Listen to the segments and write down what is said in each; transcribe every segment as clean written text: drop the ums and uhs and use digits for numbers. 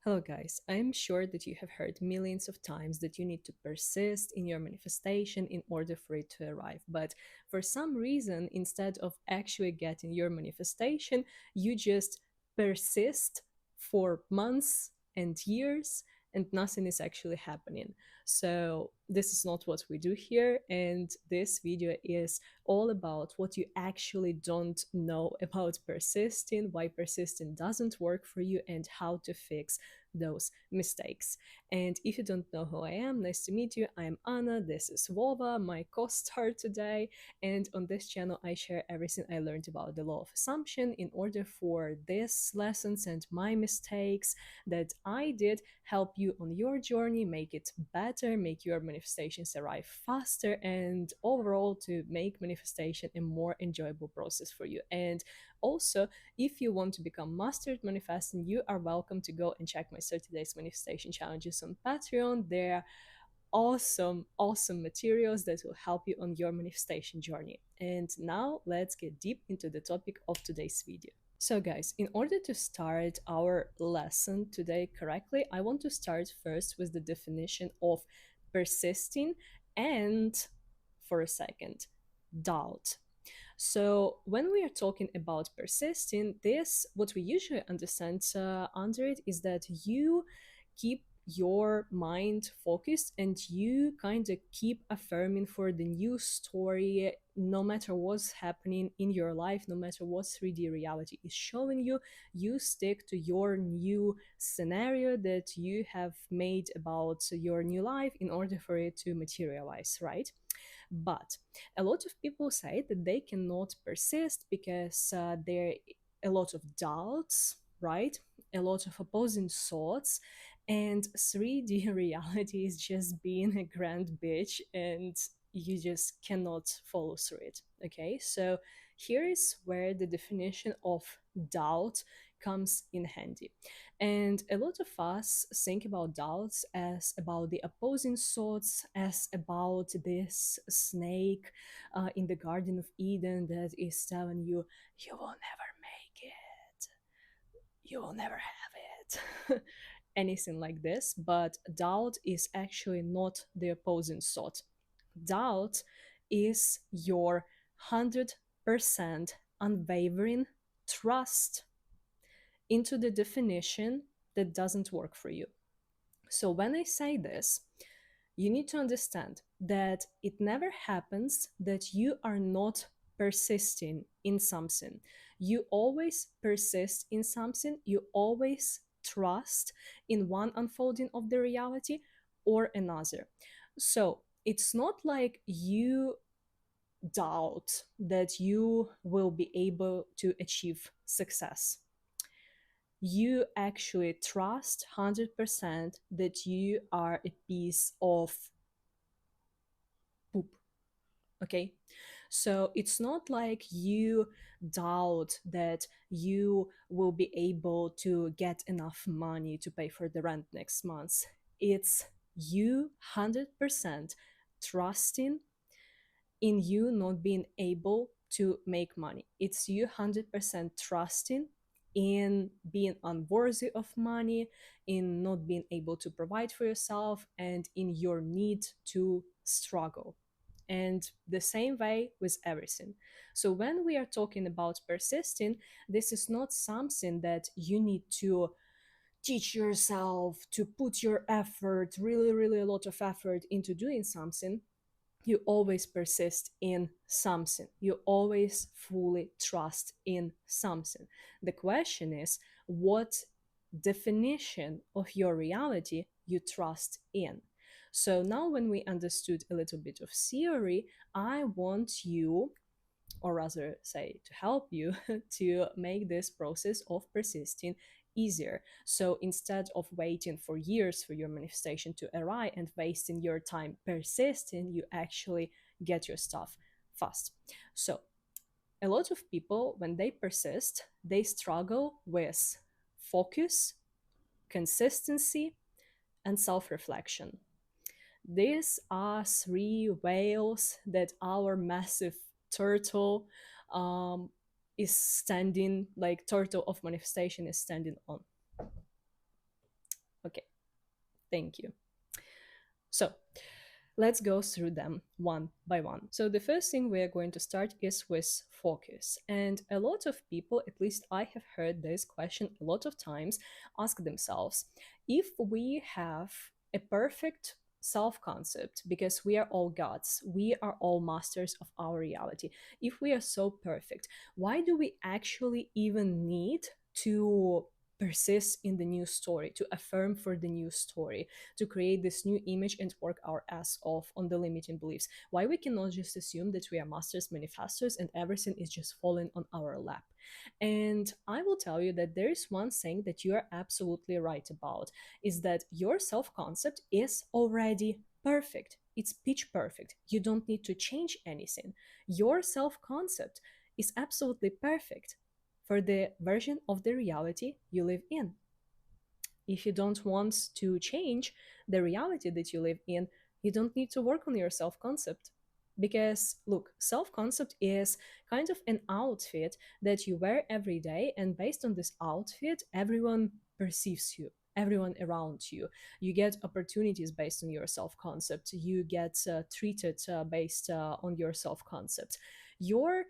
Hello, guys. I'm sure that you have heard millions of times that you need to persist in your manifestation in order for it to arrive. But for some reason, instead of actually getting your manifestation, you just persist for months and years and nothing is actually happening. So, this is not what we do here. And this video is all about what you actually don't know about persisting, why persisting doesn't work for you, and how to fix those mistakes. And if you don't know who I am, nice to meet you. I'm Anna. This is Vova, my co-star today. And on this channel, I share everything I learned about the law of assumption in order for these lessons and my mistakes that I did help you on your journey, make it better, make your manifestations arrive faster, and overall to make manifestation a more enjoyable process for you. And also, if you want to become mastered manifesting, you are welcome to go and check my 30 days manifestation challenges on Patreon. They're awesome materials that will help you on your manifestation journey. And now let's get deep into the topic of today's video. So, guys, in order to start our lesson today correctly, I want to start first with the definition of persisting and, for a second, doubt. So when we are talking about persisting, this what we usually understand under it is that you keep your mind focused and you kind of keep affirming for the new story no matter what's happening in your life, no matter what 3D reality is showing you. You stick to your new scenario that you have made about your new life in order for it to materialize, right? But a lot of people say that they cannot persist because there are a lot of doubts, right? A lot of opposing thoughts, and 3D reality is just being a grand bitch, and you just cannot follow through it. Okay, so here is where the definition of doubt comes in handy. And a lot of us think about doubts as about the opposing thoughts, as about this snake in the Garden of Eden that is telling you, you will never make it, you will never have it. Anything like this. But doubt is actually not the opposing thought. Doubt is your 100% unwavering trust into the definition that doesn't work for you. So when I say this, you need to understand that it never happens that you are not persisting in something. You always persist in something, you always trust in one unfolding of the reality or another. So it's not like you doubt that you will be able to achieve success. You actually trust 100% that you are a piece of poop. Okay, so it's not like you doubt that you will be able to get enough money to pay for the rent next month. It's you 100% trusting in you not being able to make money. It's you 100% trusting in being unworthy of money, in not being able to provide for yourself, and in your need to struggle. And the same way with everything. So when we are talking about persisting, this is not something that you need to teach yourself to put your effort, really a lot of effort into doing something. You always persist in something. You always fully trust in something. The question is, what definition of your reality you trust in? So now, when we understood a little bit of theory, I want you, or rather say to help you, to make this process of persisting easier. So instead of waiting for years for your manifestation to arrive and wasting your time persisting, you actually get your stuff fast. So a lot of people, when they persist, they struggle with focus, consistency, and self-reflection. These are three whales that our massive turtle is standing, like turtle of manifestation is standing on. Okay, thank you. So let's go through them one by one. So the first thing we are going to start is with focus. And a lot of people, at least I have heard this question a lot of times, ask themselves, if we have a perfect self concept, because we are all gods, we are all masters of our reality, if we are so perfect, why do we actually even need to persist in the new story, to affirm for the new story, to create this new image and work our ass off on the limiting beliefs? Why we cannot just assume that we are masters manifestors and everything is just falling on our lap? And I will tell you that there is one thing that you are absolutely right about, is that your self-concept is already perfect. It's pitch perfect. You don't need to change anything. Your self-concept is absolutely perfect for the version of the reality you live in. If you don't want to change the reality that you live in, you don't need to work on your self concept. Because, look, self concept is kind of an outfit that you wear every day, and based on this outfit, everyone perceives you. Everyone around you. You get opportunities based on your self concept. You get treated based on your self concept. Your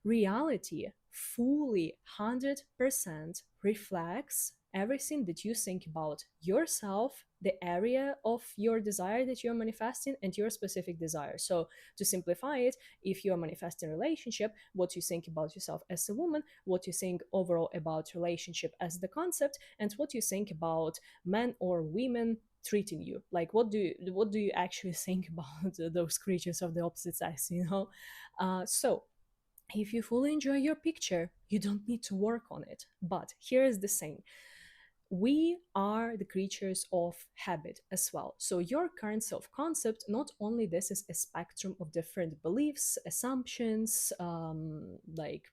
reality fully 100% reflects everything that you think about yourself, the area of your desire that you're manifesting, and your specific desire. So, to simplify it, if you're manifesting relationship, what you think about yourself as a woman, what you think overall about relationship as the concept, and what you think about men or women treating you. Like, what do you actually think about those creatures of the opposite sex? So if you fully enjoy your picture, you don't need to work on it. But here is the thing: we are the creatures of habit as well. So your current self-concept, not only this is a spectrum of different beliefs, assumptions, like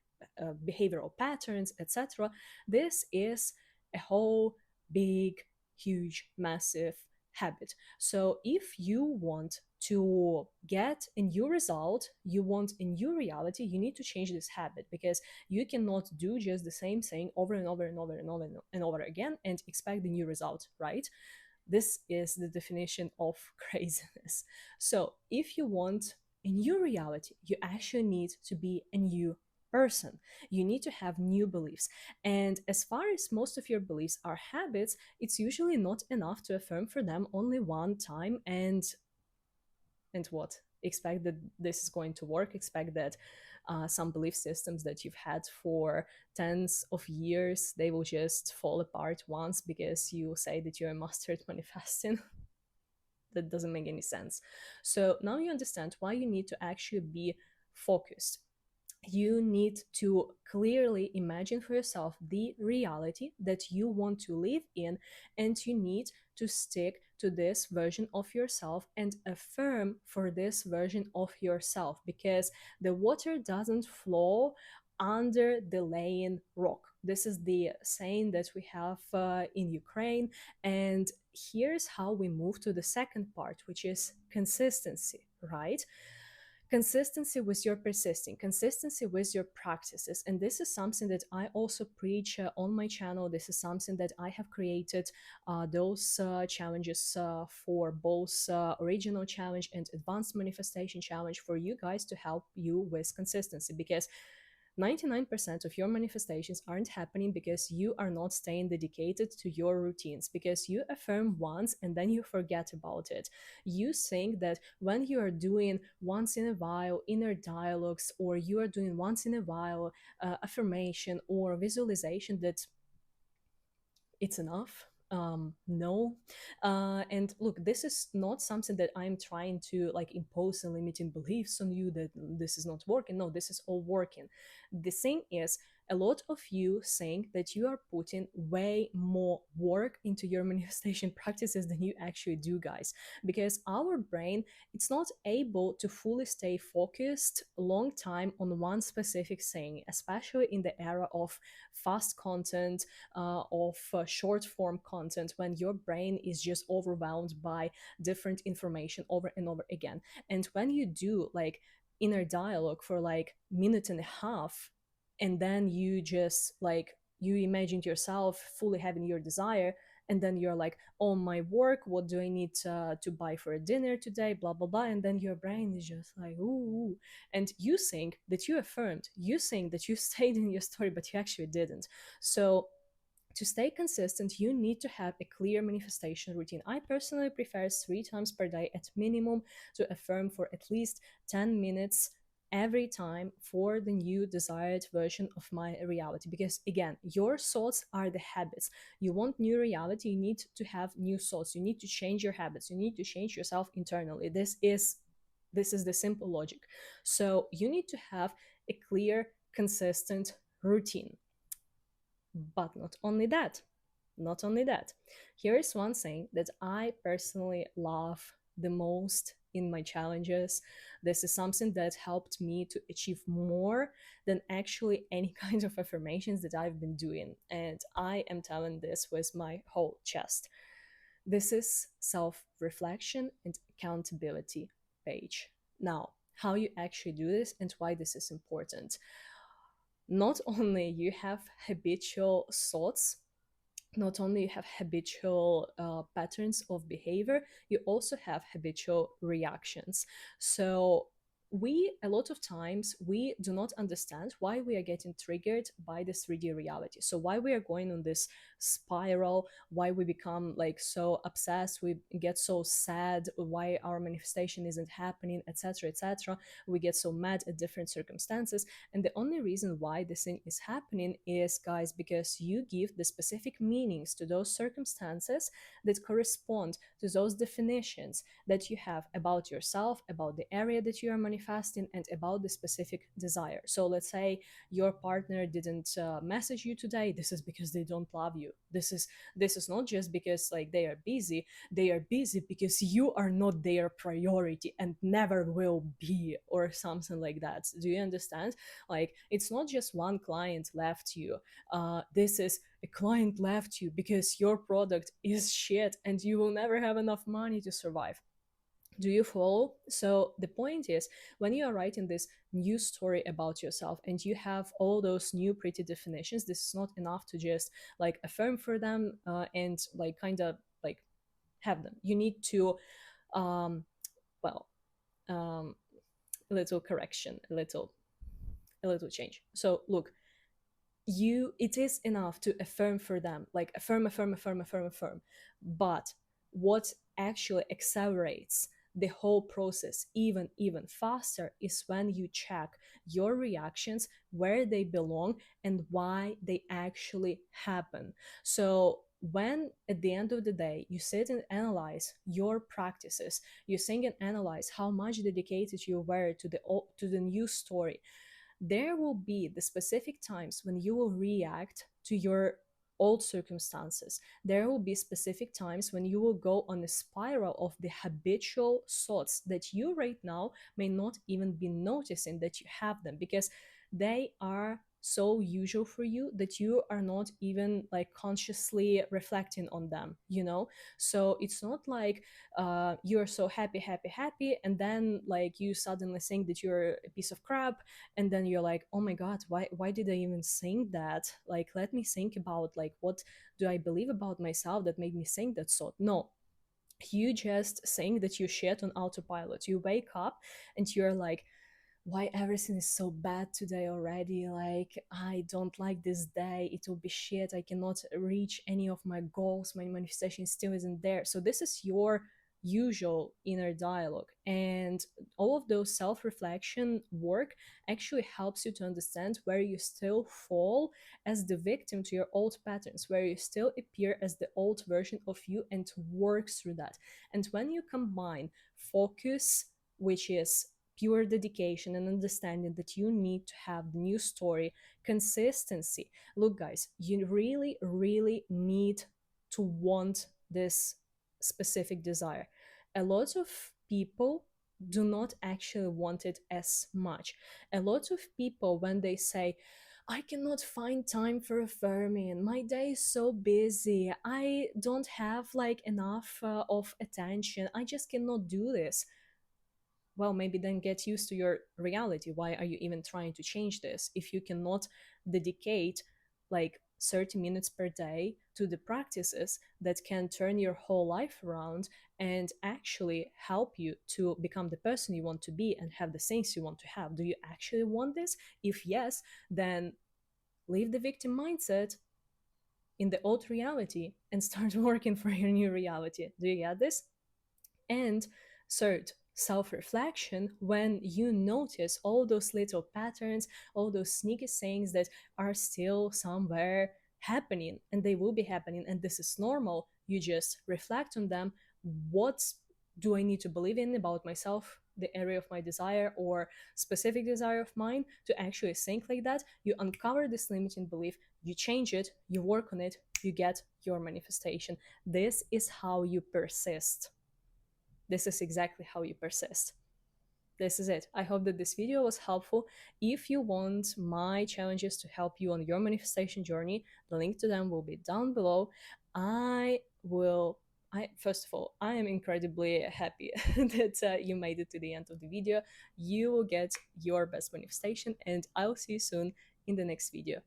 behavioral patterns, etc. This is a whole big, huge, massive habit. So if you want to get a new result, you want a new reality, you need to change this habit, because you cannot do just the same thing over and over and over and over and over again and expect the new result, right? This is the definition of craziness. So if you want a new reality, you actually need to be a new person. You need to have new beliefs. And as far as most of your beliefs are habits, it's usually not enough to affirm for them only one time and what? Expect that this is going to work. Expect that some belief systems that you've had for tens of years, they will just fall apart once because you say that you're a master at manifesting. That doesn't make any sense. So now you understand why you need to actually be focused. You need to clearly imagine for yourself the reality that you want to live in, and you need to stick to this version of yourself and affirm for this version of yourself, because the water doesn't flow under the laying rock. This is the saying that we have in Ukraine. And here's how we move to the second part, which is consistency, right? Consistency with your persisting, consistency with your practices. And this is something that I also preach on my channel. This is something that I have created those challenges for both original challenge and advanced manifestation challenge for you guys to help you with consistency, because 99% of your manifestations aren't happening because you are not staying dedicated to your routines, because you affirm once and then you forget about it. You think that when you are doing once in a while inner dialogues, or you are doing once in a while affirmation or visualization, that it's enough. No. And look, this is not something that I'm trying to like impose a limiting beliefs on you that this is not working. No, this is all working. The thing is, a lot of you think that you are putting way more work into your manifestation practices than you actually do, guys, because our brain, it's not able to fully stay focused a long time on one specific thing, especially in the era of fast content, of short form content, when your brain is just overwhelmed by different information over and over again. And when you do like inner dialogue for like minute and a half, and then you just like you imagined yourself fully having your desire, And then you're like, oh, my work, what do I need to buy for a dinner today, blah blah blah. And then your brain is just like, ooh. And you think that you affirmed, you think that you stayed in your story, but you actually didn't. So to stay consistent, you need to have a clear manifestation routine. I personally prefer 3 times per day at minimum to affirm for at least 10 minutes every time for the new desired version of my reality. Because again, your thoughts are the habits. You want new reality, you need to have new thoughts. You need to change your habits. You need to change yourself internally. This is the simple logic. So you need to have a clear, consistent routine. But not only that, here is one thing that I personally love the most in my challenges. This is something that helped me to achieve more than actually any kind of affirmations that I've been doing. And I am telling this with my whole chest. This is self reflection and accountability page. Now, how you actually do this and why this is important. Not only you have habitual thoughts, not only you have habitual patterns of behavior, you also have habitual reactions. So we, a lot of times, we do not understand why we are getting triggered by this 3D reality. So why we are going on this spiral, why we become like so obsessed, we get so sad, why our manifestation isn't happening, etc., etc. We get so mad at different circumstances. And the only reason why this thing is happening is, guys, because you give the specific meanings to those circumstances that correspond to those definitions that you have about yourself, about the area that you are manifesting, and about the specific desire. So let's say your partner didn't message you today. This is because they don't love you. This is not just because like they are busy. They are busy because you are not their priority and never will be, or something like that. Do you understand? Like, it's not just one client left you. This is a client left you because your product is shit and you will never have enough money to survive. Do you follow? So the point is, when you are writing this new story about yourself and you have all those new pretty definitions, this is not enough to just like affirm for them and like kind of like have them. You need to um well um a little correction, a little change. So look, it is enough to affirm for them, like affirm, affirm, affirm, affirm, affirm. But what actually accelerates the whole process even faster is when you check your reactions, where they belong and why they actually happen. So when at the end of the day you sit and analyze your practices, you think and analyze how much dedicated you were to the new story, there will be the specific times when you will react to your old circumstances. There will be specific times when you will go on a spiral of the habitual thoughts that you right now may not even be noticing that you have them, because they are so usual for you that you are not even like consciously reflecting on them. So it's not like you're so happy, happy, happy, and then like you suddenly think that you're a piece of crap, and then you're like, oh my god, why did I even think that? Like, let me think about like what do I believe about myself that made me think that thought. No, you just think that you shit on autopilot. You wake up and you're like, why everything is so bad today already? Like, I don't like this day, it will be shit, I cannot reach any of my goals, my manifestation still isn't there. So this is your usual inner dialogue, and all of those self-reflection work actually helps you to understand where you still fall as the victim to your old patterns, where you still appear as the old version of you, and work through that. And when you combine focus, which is pure dedication and understanding that you need to have the new story, consistency. Look, guys, you really, really need to want this specific desire. A lot of people do not actually want it as much. A lot of people, when they say, I cannot find time for affirming, my day is so busy, I don't have like enough of attention, I just cannot do this. Well, maybe then get used to your reality. Why are you even trying to change this if you cannot dedicate like 30 minutes per day to the practices that can turn your whole life around and actually help you to become the person you want to be and have the things you want to have. Do you actually want this? If yes, then leave the victim mindset in the old reality and start working for your new reality. Do you get this? And third, self reflection, when you notice all those little patterns, all those sneaky things that are still somewhere happening, and they will be happening, and this is normal. You just reflect on them. What do I need to believe in about myself, the area of my desire or specific desire of mine, to actually think like that? You uncover this limiting belief, you change it, you work on it, you get your manifestation. This is how you persist. This is exactly how you persist. This is it. I hope that this video was helpful. If you want my challenges to help you on your manifestation journey, the link to them will be down below. I will I first of all, I am incredibly happy that you made it to the end of the video. You will get your best manifestation, and I'll see you soon in the next video.